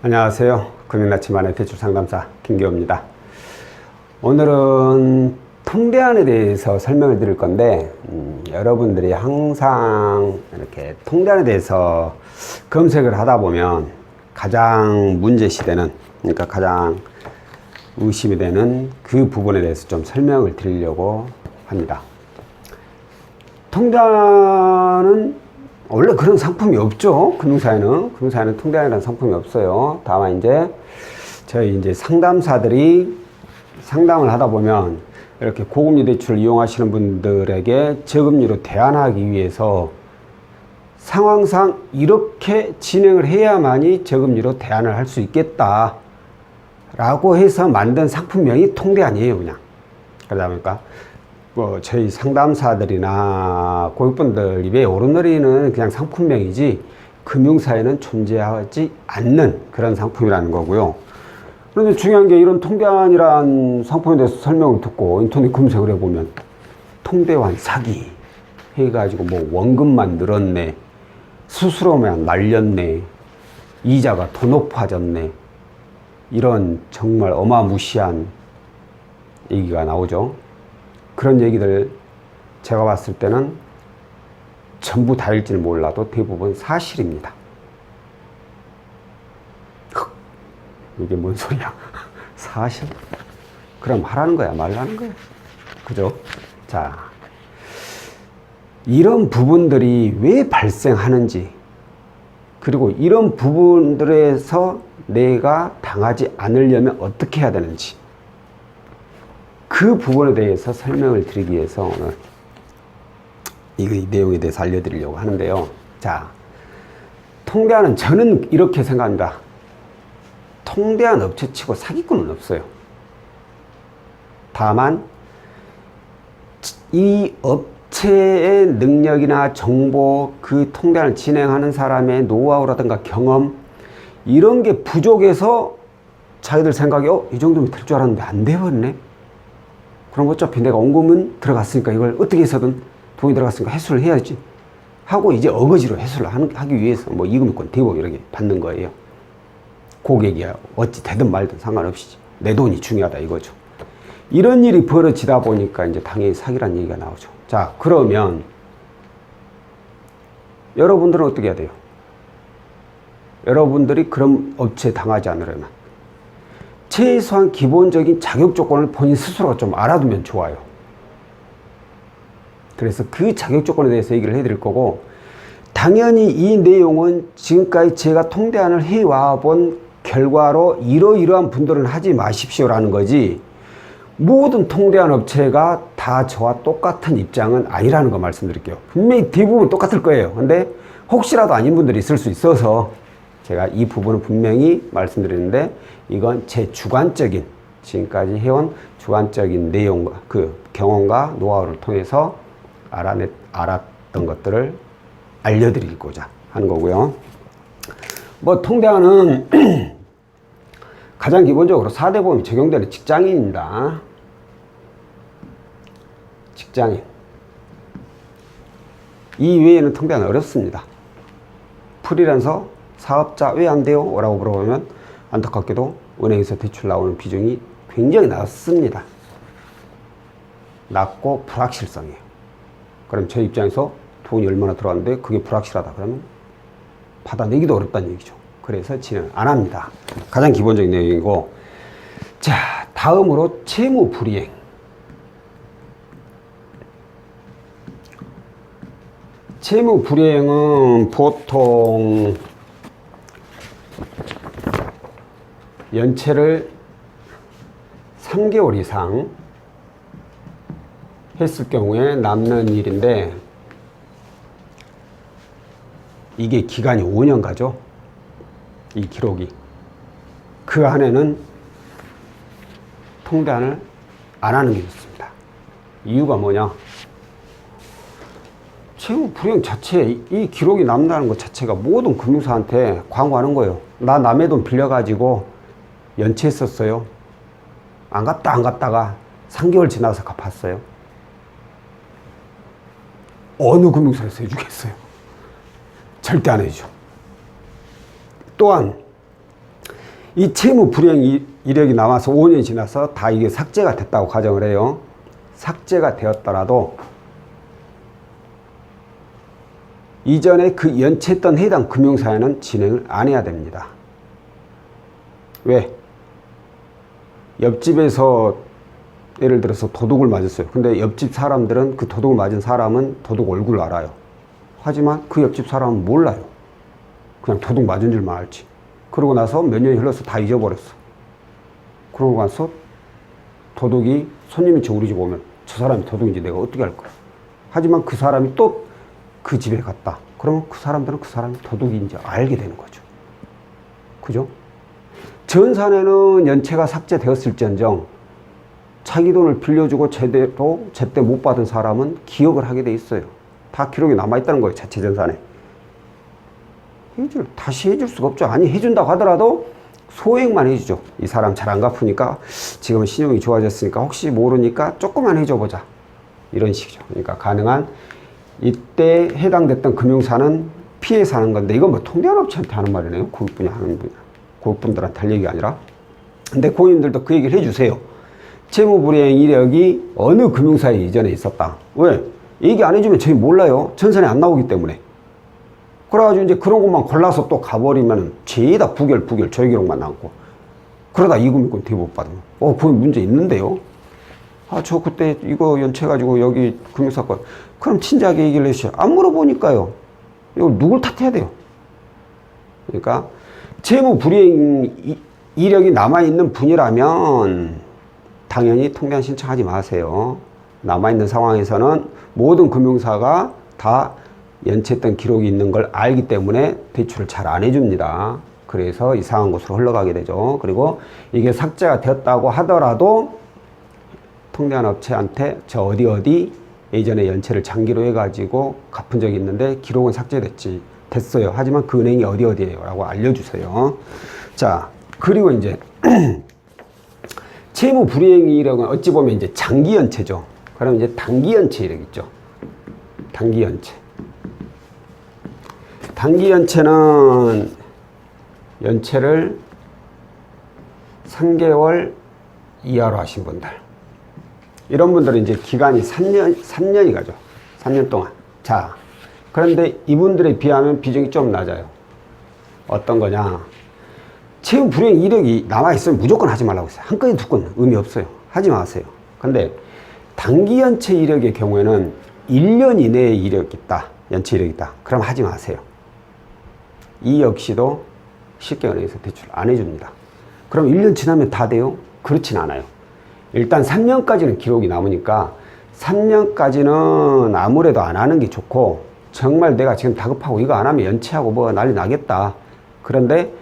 안녕하세요. 금융나침반의 대출상담사 김기호입니다. 오늘은 통대안에 대해서 설명을 드릴 건데 여러분들이 항상 이렇게 통대안에 대해서 검색을 하다 보면 가장 문제시되는, 그러니까 가장 의심이 되는 그 부분에 대해서 좀 설명을 드리려고 합니다. 통대안은 원래 그런 상품이 없죠. 금융사에는 통대안이라는 상품이 없어요. 다만 저희 상담사들이 상담을 하다 보면 이렇게 고금리 대출을 이용하시는 분들에게 저금리로 대안하기 위해서 상황상 이렇게 진행을 해야만이 저금리로 대안을 할 수 있겠다 라고 해서 만든 상품명이 통대안이에요. 그냥 그러다 보니까 저희 상담사들이나 고객분들 입에 오르내리는 그냥 상품명이지 금융사에는 존재하지 않는 그런 상품이라는 거고요. 그런데 중요한 게 이런 통대안이란 상품에 대해서 설명을 듣고 인터넷 검색을 해보면 통대안 사기 해가지고 원금만 늘었네, 수수료만 날렸네, 이자가 더 높아졌네, 이런 정말 어마무시한 얘기가 나오죠. 그런 얘기들 제가 봤을 때는 전부 다일지는 몰라도 대부분 사실입니다. 이게 뭔 소리야? 사실? 그럼 하라는 거야, 말라는 거야? 그죠? 자, 이런 부분들이 왜 발생하는지, 그리고 이런 부분들에서 내가 당하지 않으려면 어떻게 해야 되는지, 그 부분에 대해서 설명을 드리기 위해서 오늘 이 내용에 대해서 알려드리려고 하는데요. 자, 통대안은 저는 이렇게 생각합니다. 통대안 업체치고 사기꾼은 없어요. 다만 이 업체의 능력이나 정보, 그 통대안을 진행하는 사람의 노하우라든가 경험, 이런 게 부족해서 자기들 생각에 이 정도면 될 줄 알았는데 안 돼버리네. 그럼 어차피 내가 원금은 들어갔으니까 이걸 어떻게 해서든 돈이 들어갔으니까 회수를 해야지 하고 이제 어거지로 회수를 하기 위해서 이금융권 대부 이렇게 받는 거예요. 고객이 어찌 되든 말든 상관없이 내 돈이 중요하다 이거죠. 이런 일이 벌어지다 보니까 이제 당연히 사기란 얘기가 나오죠. 자, 그러면 여러분들은 어떻게 해야 돼요? 여러분들이 그런 업체에 당하지 않으려면 최소한 기본적인 자격 조건을 본인 스스로가 좀 알아두면 좋아요. 그래서 그 자격 조건에 대해서 얘기를 해드릴 거고, 당연히 이 내용은 지금까지 제가 통대안을 해와 본 결과로 이러이러한 분들은 하지 마십시오라는 거지, 모든 통대안 업체가 다 저와 똑같은 입장은 아니라는 거 말씀드릴게요. 분명히 대부분 똑같을 거예요. 근데 혹시라도 아닌 분들이 있을 수 있어서 제가 이 부분은 분명히 말씀드리는데, 이건 제 주관적인, 지금까지 해온 주관적인 내용과 그 경험과 노하우를 통해서 알았던 것들을 알려드리고자 하는 거고요. 통대안은 가장 기본적으로 4대 보험이 적용되는 직장인입니다. 직장인. 이 외에는 통대안은 어렵습니다. 프리랜서, 사업자 왜 안 돼요? 라고 물어보면 안타깝게도 은행에서 대출 나오는 비중이 굉장히 낮습니다. 낮고 불확실성이에요. 그럼 제 입장에서 돈이 얼마나 들어왔는데 그게 불확실하다 그러면 받아내기도 어렵다는 얘기죠. 그래서 진행 안 합니다. 가장 기본적인 내용이고, 자, 다음으로 채무 불이행. 채무 불이행은 보통 연체를 3개월 이상 했을 경우에 남는 일인데, 이게 기간이 5년 가죠. 이 기록이. 그 안에는 통대안을 안 하는 게 좋습니다. 이유가 뭐냐? 채무 불이행 자체, 이 기록이 남는다는 것 자체가 모든 금융사한테 광고하는 거예요. 나 남의 돈 빌려가지고 연체했었어요. 안 갚다가 3개월 지나서 갚았어요. 어느 금융사에서 해주겠어요? 절대 안 해주죠. 또한 이 채무 불이행 이력이 남아서 5년이 지나서 다 이게 삭제가 됐다고 가정을 해요. 삭제가 되었더라도 이전에 그 연체했던 해당 금융사에는 진행을 안 해야 됩니다. 왜? 옆집에서 예를 들어서 도둑을 맞았어요. 근데 옆집 사람들은 그 도둑을 맞은 사람은 도둑 얼굴을 알아요. 하지만 그 옆집 사람은 몰라요. 그냥 도둑 맞은 줄만 알지. 그러고 나서 몇 년이 흘러서 다 잊어버렸어. 그러고 나서 도둑이 손님이 우리 집 오면 저 사람이 도둑인지 내가 어떻게 할 거야. 하지만 그 사람이 또 그 집에 갔다. 그러면 그 사람들은 그 사람이 도둑인지 알게 되는 거죠. 그죠? 전산에는 연체가 삭제되었을지언정 자기 돈을 빌려주고 제대로 제때 못 받은 사람은 기억을 하게 돼 있어요. 다 기록이 남아있다는 거예요. 자체 전산에. 다시 해줄 수가 없죠. 아니 해준다고 하더라도 소액만 해주죠. 이 사람 잘 안 갚으니까 지금은 신용이 좋아졌으니까 혹시 모르니까 조금만 해줘보자. 이런 식이죠. 그러니까 가능한 이때 해당됐던 금융사는 피해 사는 건데 이건 뭐 통대한 업체한테 하는 말이네요. 고객분이 하는 분야. 고객분들한테 할 얘기가 아니라. 근데 고객님들도 그 얘기를 해주세요. 채무불이행 이력이 어느 금융사에 이전에 있었다. 왜? 얘기 안 해주면 저희 몰라요. 전산에 안 나오기 때문에. 그래가지고 이제 그런 것만 골라서 또 가버리면 죄다 부결 저희 기록만 남고. 그러다 이금융권 되게 못 받으면 거기 문제 있는데요. 저 그때 이거 연체해가지고 여기 금융사건. 그럼 진작에 얘기를 해주세요. 안 물어보니까요. 이걸 누굴 탓해야 돼요. 그러니까 채무불이행 이력이 남아있는 분이라면 당연히 통장 신청하지 마세요. 남아있는 상황에서는 모든 금융사가 다 연체했던 기록이 있는 걸 알기 때문에 대출을 잘 안 해줍니다. 그래서 이상한 곳으로 흘러가게 되죠. 그리고 이게 삭제가 되었다고 하더라도 통대한 업체한테 저 어디 예전에 연체를 장기로 해가지고 갚은 적이 있는데 기록은 됐어요. 하지만 그 은행이 어디에요 라고 알려주세요. 자, 그리고 이제 채무 불이행 이력은 어찌 보면 이제 장기 연체죠. 그럼 이제 단기 연체 이력 있죠. 단기 연체. 단기 연체는 연체를 3개월 이하로 하신 분들. 이런 분들은 이제 기간이 3년이 가죠. 3년 동안. 자, 그런데 이분들에 비하면 비중이 좀 낮아요. 어떤 거냐. 채무 불이행 이력이 남아있으면 무조건 하지 말라고 했어요. 한 건이 두 건 의미 없어요. 하지 마세요. 근데 단기 연체 이력의 경우에는 1년 이내에 이력이 있다. 연체 이력이 있다. 그럼 하지 마세요. 이 역시도 쉽게 은행에서 대출 안 해줍니다. 그럼 1년 지나면 다 돼요? 그렇진 않아요. 일단 3년까지는 기록이 남으니까 3년까지는 아무래도 안 하는 게 좋고 정말 내가 지금 다급하고 이거 안 하면 연체하고 뭐 난리 나겠다. 그런데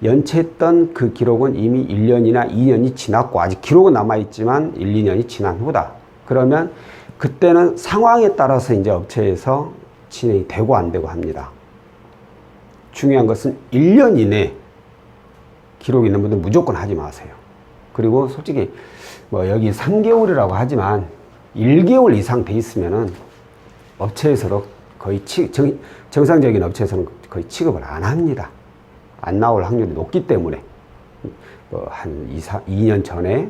연체했던 그 기록은 이미 1년이나 2년이 지났고 아직 기록은 남아있지만 1, 2년이 지난 후다. 그러면 그때는 상황에 따라서 이제 업체에서 진행이 되고 안 되고 합니다. 중요한 것은 1년 이내 기록이 있는 분들 무조건 하지 마세요. 그리고 솔직히 뭐 여기 3개월이라고 하지만 1개월 이상 돼 있으면은 업체에서도 거의 정상적인 업체에서는 거의 취급을 안 합니다. 안 나올 확률이 높기 때문에 뭐 한 2년 전에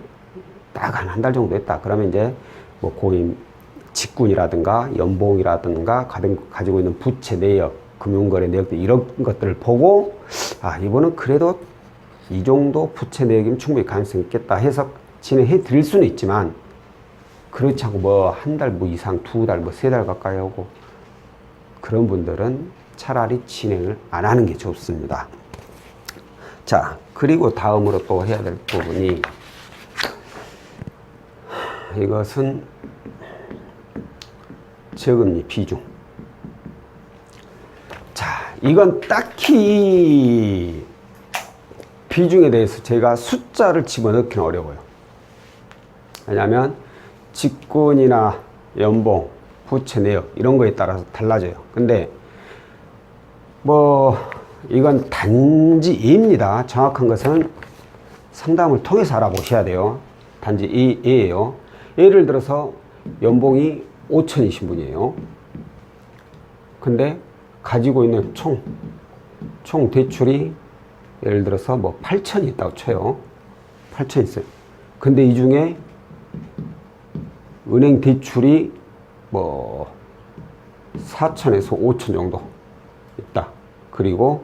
딱 한 달 정도 했다. 그러면 이제 뭐 고임 직군이라든가 연봉이라든가 가지고 있는 부채 내역, 금융거래 내역들 이런 것들을 보고 이번은 그래도 이 정도 부채 내역이면 충분히 가능성이 있겠다 해서 진행해 드릴 수는 있지만 그렇지 않고 뭐 한 달 뭐 이상, 2달, 뭐 3달 가까이 하고 그런 분들은 차라리 진행을 안 하는 게 좋습니다. 자, 그리고 다음으로 또 해야 될 부분이 이것은 저금리 비중. 자, 이건 딱히 비중에 대해서 제가 숫자를 집어넣기는 어려워요. 왜냐하면 직군이나 연봉, 부채 내역 이런 거에 따라서 달라져요. 근데 뭐 이건 단지 예입니다. 정확한 것은 상담을 통해서 알아보셔야 돼요. 단지 예예요. 예를 들어서 연봉이 5천이신 분이에요. 근데 가지고 있는 총 대출이 예를 들어서 뭐 8천이 있다고 쳐요. 8천 있어요. 근데 이 중에 은행 대출이 뭐 4천에서 5천 정도 있다. 그리고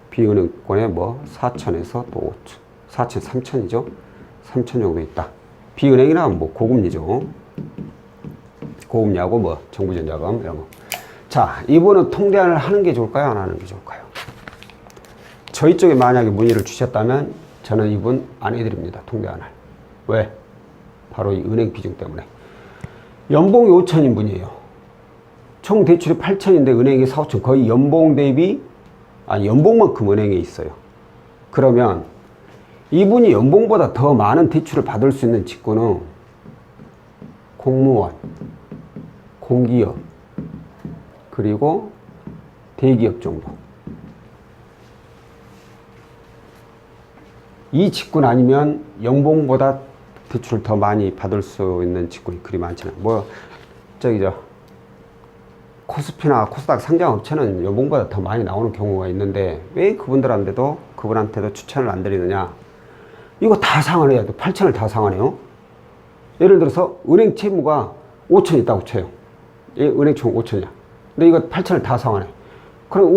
비은행권에 뭐 4천에서 또 5천, 4천, 3천이죠. 3천 정도 있다. 비은행이나 뭐 고금리죠. 고금리하고 뭐 정부전자금 이런 거. 자, 이분은 통대안을 하는 게 좋을까요? 안 하는 게 좋을까요? 저희 쪽에 만약에 문의를 주셨다면 저는 이분 안 해드립니다. 통대안을. 왜? 바로 이 은행 비중 때문에. 연봉이 5천인 분이에요. 총 대출이 8천인데 은행이 4, 5천. 거의 연봉 대비, 아니 연봉만큼 은행에 있어요. 그러면 이분이 연봉보다 더 많은 대출을 받을 수 있는 직군은 공무원, 공기업, 그리고 대기업 정도. 이 직군 아니면 연봉보다 대출을 더 많이 받을 수 있는 직군이 그리 많잖아요. 뭐 코스피나 코스닥 상장업체는 연봉보다 더 많이 나오는 경우가 있는데 왜 그분한테도 추천을 안 드리느냐. 이거 다 상환해야 돼. 8천을 다 상환해요. 예를 들어서 은행 채무가 5천 있다고 쳐요. 은행 총 5천이야. 근데 이거 8천을 다 상환해. 그럼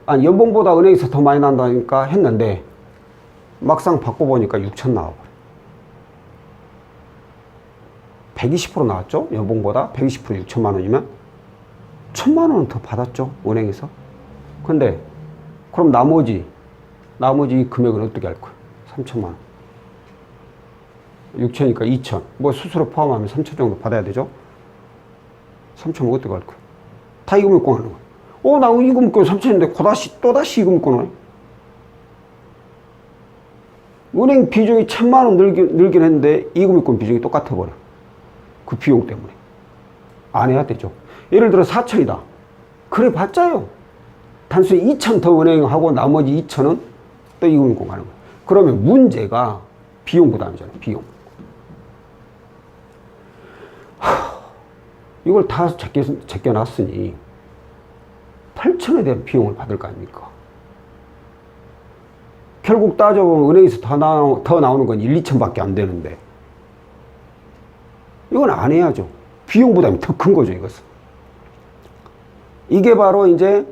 연봉보다 은행에서 더 많이 난다니까 했는데 막상 바꿔보니까 6천 나와버려. 120% 나왔죠? 연봉보다 120% 6천만 원이면 1천만 원은 더 받았죠? 은행에서. 근데 그럼 나머지 금액은 어떻게 할 거야? 3천만 원. 6천이니까 2천. 뭐 수수료 포함하면 3천 정도 받아야 되죠? 3천은 어떻게 할 거야? 다 이거 묶고 하는 거야. 나 이거 묶고 3천인데 또다시 이거 묶고 나네. 은행 비중이 1,000만 원 늘긴 했는데 이거 묶고 비중이 똑같아 버려. 그 비용 때문에. 안 해야 되죠. 예를 들어 4천이다. 그래 봤자요. 단순히 2천 더 은행하고 나머지 2천은 또 이거 묶고 가는 거야. 그러면 문제가 비용 부담이잖아요. 비용. 이걸 다 제껴놨으니 8천에 대한 비용을 받을 거 아닙니까? 결국 따져보면 은행에서 더 나오는 건 1, 2천밖에 안 되는데 이건 안 해야죠. 비용 부담이 더 큰 거죠. 이것은. 이게 바로 이제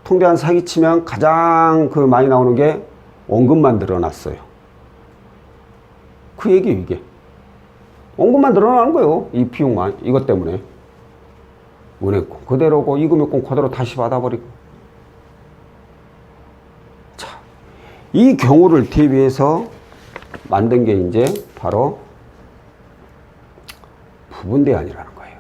통대안 사기치면 가장 많이 나오는 게 원금만 늘어났어요. 그 얘기예요. 이게 원금만 늘어나는 거예요. 이 비용만. 이것 때문에 은행권 그대로고 이금융권 그대로 다시 받아버리고. 자, 이 경우를 대비해서 만든 게 이제 바로 부분대안이라는 거예요.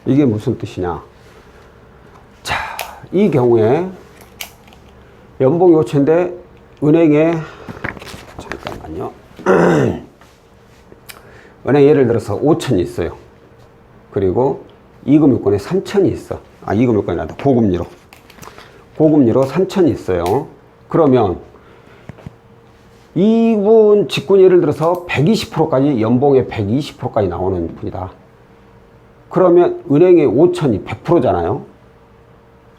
이게 무슨 뜻이냐. 자, 이 경우에 연봉이 5천인데 은행에 잠깐만요. 은행 예를 들어서 5천이 있어요. 그리고 이금융권에 3천이 있어. 이금융권이 아니라 고금리로 3천이 있어요. 그러면 이분 직군 예를 들어서 120%까지 연봉의 120%까지 나오는 분이다. 그러면 은행의 5천이 100%잖아요.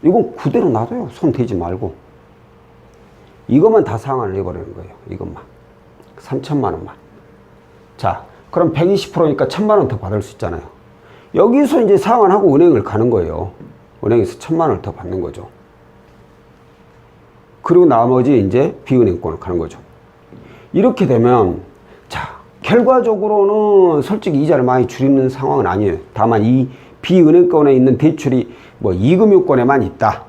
이건 그대로 놔둬요. 손 대지 말고. 이것만 다 상환을 해버리는 거예요. 이것만. 3천만 원만. 자, 그럼 120%니까 1,000만 원 더 받을 수 있잖아요. 여기서 이제 상환하고 은행을 가는 거예요. 은행에서 1,000만 원을 더 받는 거죠. 그리고 나머지 이제 비은행권을 가는 거죠. 이렇게 되면, 자, 결과적으로는 솔직히 이자를 많이 줄이는 상황은 아니에요. 다만 이 비은행권에 있는 대출이 뭐 이금융권에만 있다.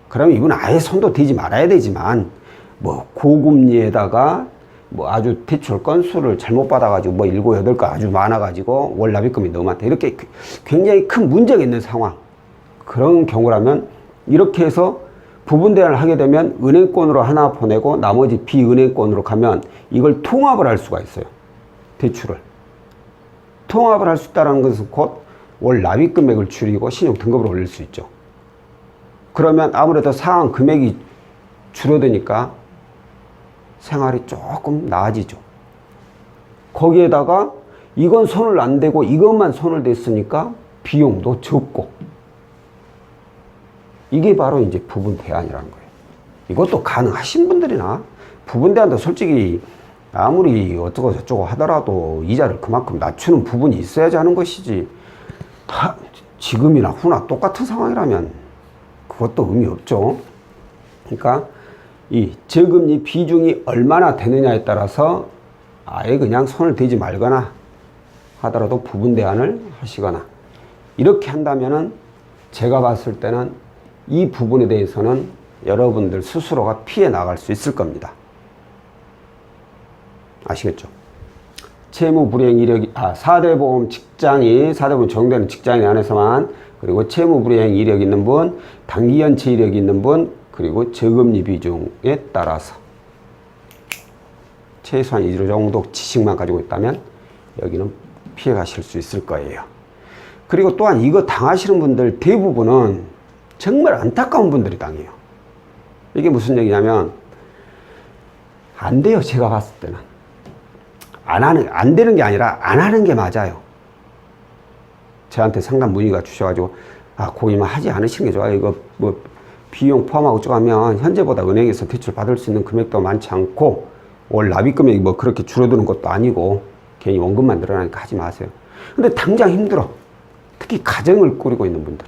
그러면 이분 아예 손도 대지 말아야 되지만, 뭐 고금리에다가 뭐 아주 대출 건수를 잘못 받아가지고 뭐 7, 8건 아주 많아가지고 월 납입금이 너무 많다. 이렇게 굉장히 큰 문제가 있는 상황. 그런 경우라면 이렇게 해서 부분대안을 하게 되면 은행권으로 하나 보내고 나머지 비은행권으로 가면 이걸 통합을 할 수가 있어요. 대출을. 통합을 할 수 있다는 것은 곧 월 납입금액을 줄이고 신용 등급을 올릴 수 있죠. 그러면 아무래도 상환 금액이 줄어드니까 생활이 조금 나아지죠. 거기에다가 이건 손을 안 대고 이것만 손을 댔으니까 비용도 적고. 이게 바로 이제 부분 대안이라는 거예요. 이것도 가능하신 분들이나 부분 대안도 솔직히 아무리 어쩌고 저쩌고 하더라도 이자를 그만큼 낮추는 부분이 있어야지 하는 것이지, 다 지금이나 후나 똑같은 상황이라면 그것도 의미 없죠. 그러니까 이 저금리 비중이 얼마나 되느냐에 따라서 아예 그냥 손을 대지 말거나 하더라도 부분 대안을 하시거나 이렇게 한다면은 제가 봤을 때는 이 부분에 대해서는 여러분들 스스로가 피해 나갈 수 있을 겁니다. 아시겠죠? 채무 불이행 이력이 4대 보험 직장인, 4대 보험 적용되는 직장인 안에서만, 그리고 채무 불이행 이력 있는 분, 단기 연체 이력 있는 분, 그리고 저금리 비중에 따라서 최소한 이 정도 지식만 가지고 있다면 여기는 피해 가실 수 있을 거예요. 그리고 또한 이거 당하시는 분들 대부분은 정말 안타까운 분들이 당해요. 이게 무슨 얘기냐면 안 돼요. 제가 봤을 때는 안 되는 게 아니라 안 하는 게 맞아요. 저한테 상담 문의가 주셔가지고 고객님 하지 않으시는 게 좋아요. 이거 뭐 비용 포함하고 쭉 하면 현재보다 은행에서 대출 받을 수 있는 금액도 많지 않고 월 납입 금액이 뭐 그렇게 줄어드는 것도 아니고 괜히 원금만 늘어나니까 하지 마세요. 근데 당장 힘들어. 특히 가정을 꾸리고 있는 분들.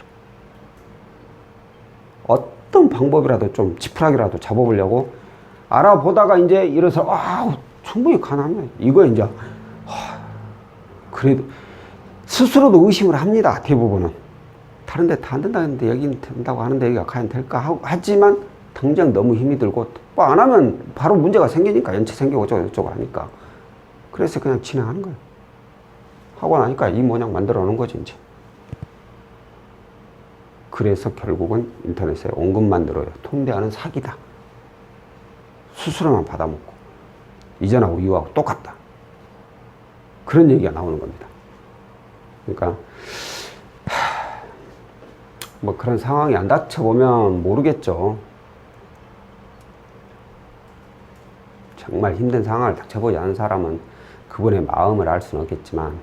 어떤 방법이라도 좀 지푸라기라도 잡아보려고 알아보다가 이제 이래서 충분히 가능합니다. 이거 이제 그래도 스스로도 의심을 합니다. 대부분은. 다른 데 다 안 된다는데 여기는 된다고 하는데 여기가 과연 될까 하지만 당장 너무 힘이 들고 뭐 안 하면 바로 문제가 생기니까 연체 생기고 어쩌고 하니까 그래서 그냥 진행하는 거예요. 하고 나니까 이 모양 만들어 놓은 거지 이제. 그래서 결국은 인터넷에 원금만 들어요. 통대하는 사기다. 수수료만 받아먹고 이전하고 이후하고 똑같다. 그런 얘기가 나오는 겁니다. 그러니까 뭐 그런 상황이 안 닥쳐보면 모르겠죠. 정말 힘든 상황을 닥쳐보지 않은 사람은 그분의 마음을 알 수는 없겠지만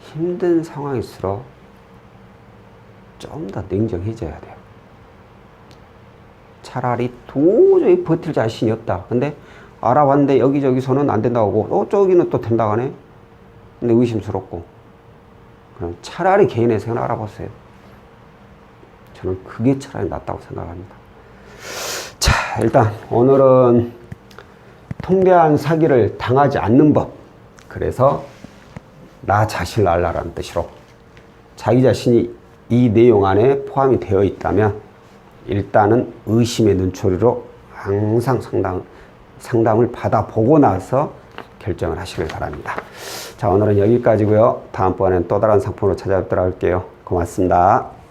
힘든 상황일수록 좀 더 냉정해져야 돼요. 차라리 도저히 버틸 자신이 없다. 근데 알아봤는데 여기저기서는 안 된다고 하고 저기는 또 된다고 하네. 근데 의심스럽고. 그럼 차라리 개인의 생을 알아보세요. 저는 그게 차라리 낫다고 생각합니다. 자, 일단 오늘은 통대한 사기를 당하지 않는 법. 그래서 나 자신을 알라라는 뜻으로 자기 자신이 이 내용 안에 포함이 되어 있다면 일단은 의심의 눈초리로 항상 상담을 받아보고 나서 결정을 하시길 바랍니다. 자, 오늘은 여기까지고요. 다음번엔 또 다른 상품으로 찾아뵙도록 할게요. 고맙습니다.